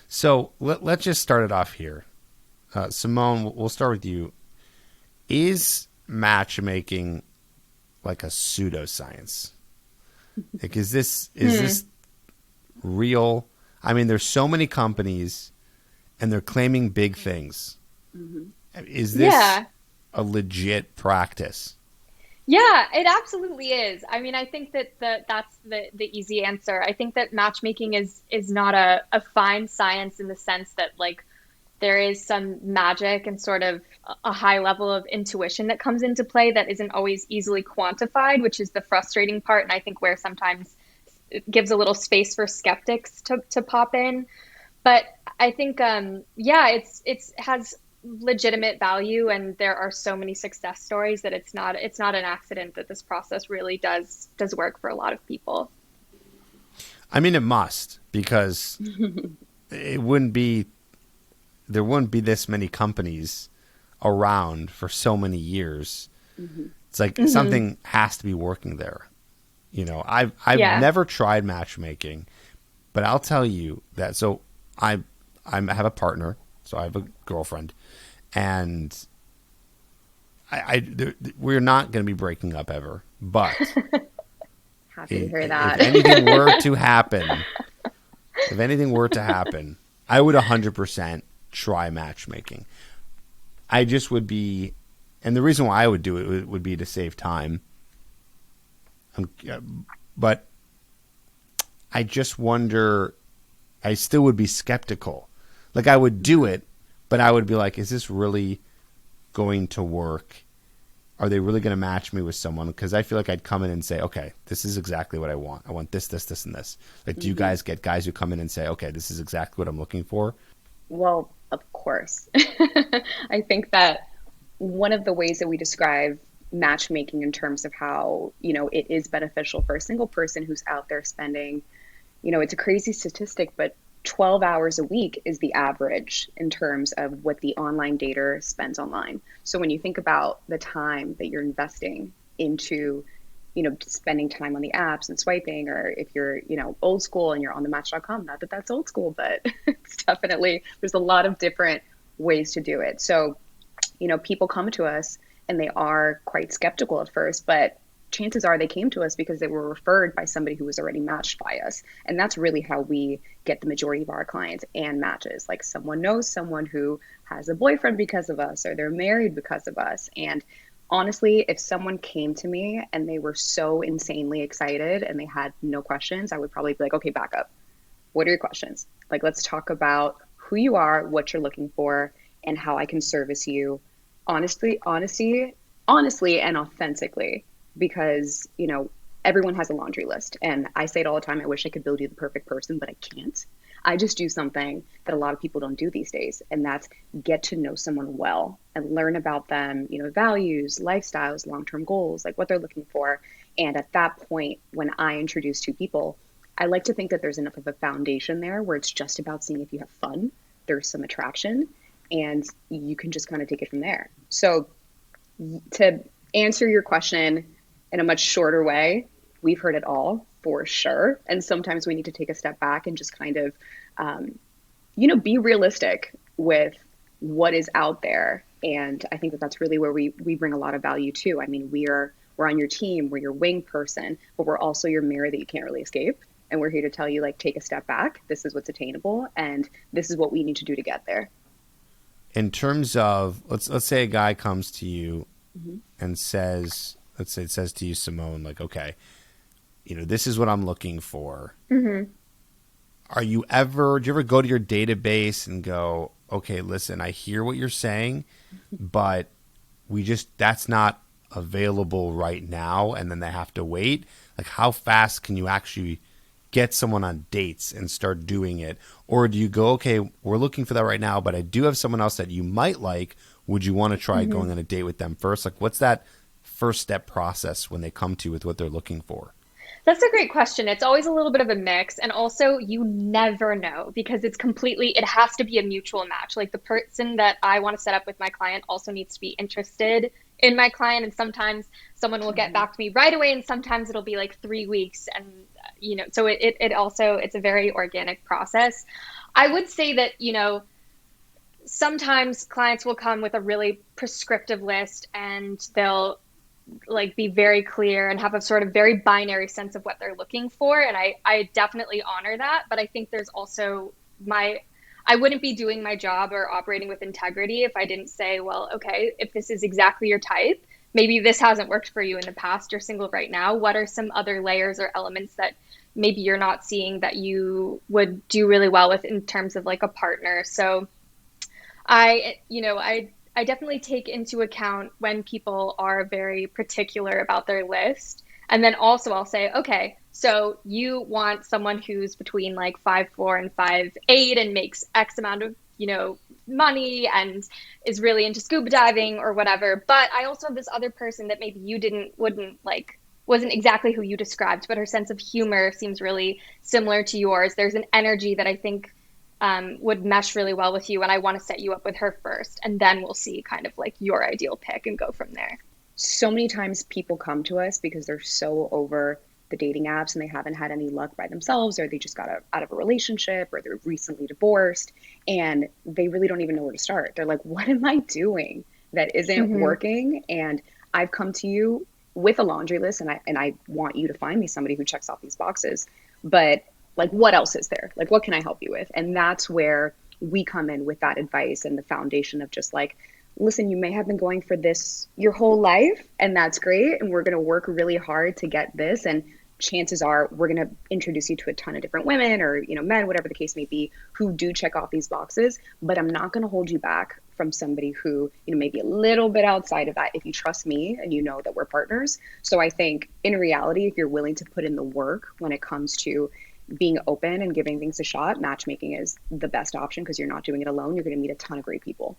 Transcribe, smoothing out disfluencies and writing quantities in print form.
So let's just start it off here. Simone, we'll start with you. Is matchmaking like a pseudoscience? Like, is this real? I mean, there's so many companies, and they're claiming big things. Is this Yeah. a legit practice? Yeah, it absolutely is. I mean, I think that that's the easy answer. I think that matchmaking is not a fine science in the sense that like there is some magic and sort of a high level of intuition that comes into play that isn't always easily quantified, which is the frustrating part. And I think where sometimes it gives a little space for skeptics to pop in. But I think, yeah, it's has legitimate value, and there are so many success stories that it's not an accident that this process really does work for a lot of people. I mean, it must, because it wouldn't be there wouldn't be this many companies around for so many years. It's like Hmm. something has to be working there. I've Yeah. never tried matchmaking, but I'll tell you that. So I I have a partner, so I have a girlfriend, and we're not going to be breaking up ever. But Happy to hear if that. anything were to happen, if anything were to happen, I would 100% try matchmaking. I just would be, and the reason why I would do it would be to save time. But I just wonder, I still would be skeptical. Like, I would do Mhm. it, but I would be like, is this really going to work? Are they really going to match me with someone? Because I feel like I'd come in and say, okay, this is exactly what I want. I want this, and this. Like, do you Mhm. guys get guys who come in and say, okay, this is exactly what I'm looking for? Well, of course. I think that one of the ways that we describe matchmaking in terms of how, it is beneficial for a single person who's out there spending, it's a crazy statistic, but 12 hours a week is the average in terms of what the online dater spends online. So when you think about the time that you're investing into, spending time on the apps and swiping, or if you're, old school and you're on the match.com, not that that's old school, but it's definitely, there's a lot of different ways to do it. So people come to us and they are quite skeptical at first, but chances are they came to us because they were referred by somebody who was already matched by us. And that's really how we get the majority of our clients and matches. Like someone knows someone who has a boyfriend because of us, or they're married because of us. And honestly, if someone came to me and they were so insanely excited and they had no questions, I would probably be like, okay, back up. What are your questions? Like, let's talk about who you are, what you're looking for, and how I can service you honestly, and authentically. Because, everyone has a laundry list. And I say it all the time. I wish I could build you the perfect person, but I can't. I just do something that a lot of people don't do these days, and that's get to know someone well and learn about them, values, lifestyles, long term goals, like what they're looking for. And at that point, when I introduce two people, I like to think that there's enough of a foundation there where it's just about seeing if you have fun, there's some attraction, and you can just kind of take it from there. So, to answer your question in a much shorter way, we've heard it all for sure. And sometimes we need to take a step back and just kind of, um, be realistic with what is out there. And I think that that's really where we bring a lot of value too. I mean, we're on your team, we're your wing person, but we're also your mirror that you can't really escape. And we're here to tell you, like, take a step back. This is what's attainable, and this is what we need to do to get there. In terms of, let's say a guy comes to you Hmm. and says, let's say it says to you, Simone, like, okay, this is what I'm looking for. Hmm. Do you ever go to your database and go, okay, listen, I hear what you're saying, but that's not available right now, and then they have to wait? Like, how fast can you actually get someone on dates and start doing it? Or do you go, okay, we're looking for that right now, but I do have someone else that you might like. Would you want to try Hmm. going on a date with them first? Like, what's that first step process when they come to you with what they're looking for? That's a great question. It's always a little bit of a mix. And also, you never know because it has to be a mutual match. Like the person that I want to set up with my client also needs to be interested in my client. And sometimes someone will get Mm-hmm. back to me right away, and sometimes it'll be like 3 weeks. And so it also, it's a very organic process. I would say that, sometimes clients will come with a really prescriptive list, and they'll like be very clear and have a sort of very binary sense of what they're looking for. And I definitely honor that. But I think there's also I wouldn't be doing my job or operating with integrity if I didn't say, well, okay, if this is exactly your type, maybe this hasn't worked for you in the past, you're single right now. What are some other layers or elements that maybe you're not seeing that you would do really well with in terms of like a partner? So I definitely take into account when people are very particular about their list. And then also I'll say, okay, so you want someone who's between like 5'4" and 5'8" and makes X amount of, money and is really into scuba diving or whatever. But I also have this other person that maybe you wouldn't like, wasn't exactly who you described, but her sense of humor seems really similar to yours. There's an energy that I think would mesh really well with you, and I want to set you up with her first, and then we'll see kind of like your ideal pick and go from there. So many times people come to us because they're so over the dating apps and they haven't had any luck by themselves, or they just got out of a relationship, or they're recently divorced and they really don't even know where to start. They're like, what am I doing that isn't Mm-hmm. working? And I've come to you with a laundry list, and I want you to find me somebody who checks off these boxes. But like, what else is there? Like, what can I help you with? And that's where we come in with that advice and the foundation of just like, listen, you may have been going for this your whole life, and that's great. And we're going to work really hard to get this. And chances are we're going to introduce you to a ton of different women, or, men, whatever the case may be, who do check off these boxes. But I'm not going to hold you back from somebody who, may be a little bit outside of that if you trust me and you know that we're partners. So I think in reality, if you're willing to put in the work when it comes to being open and giving things a shot, matchmaking is the best option because you're not doing it alone. You're going to meet a ton of great people.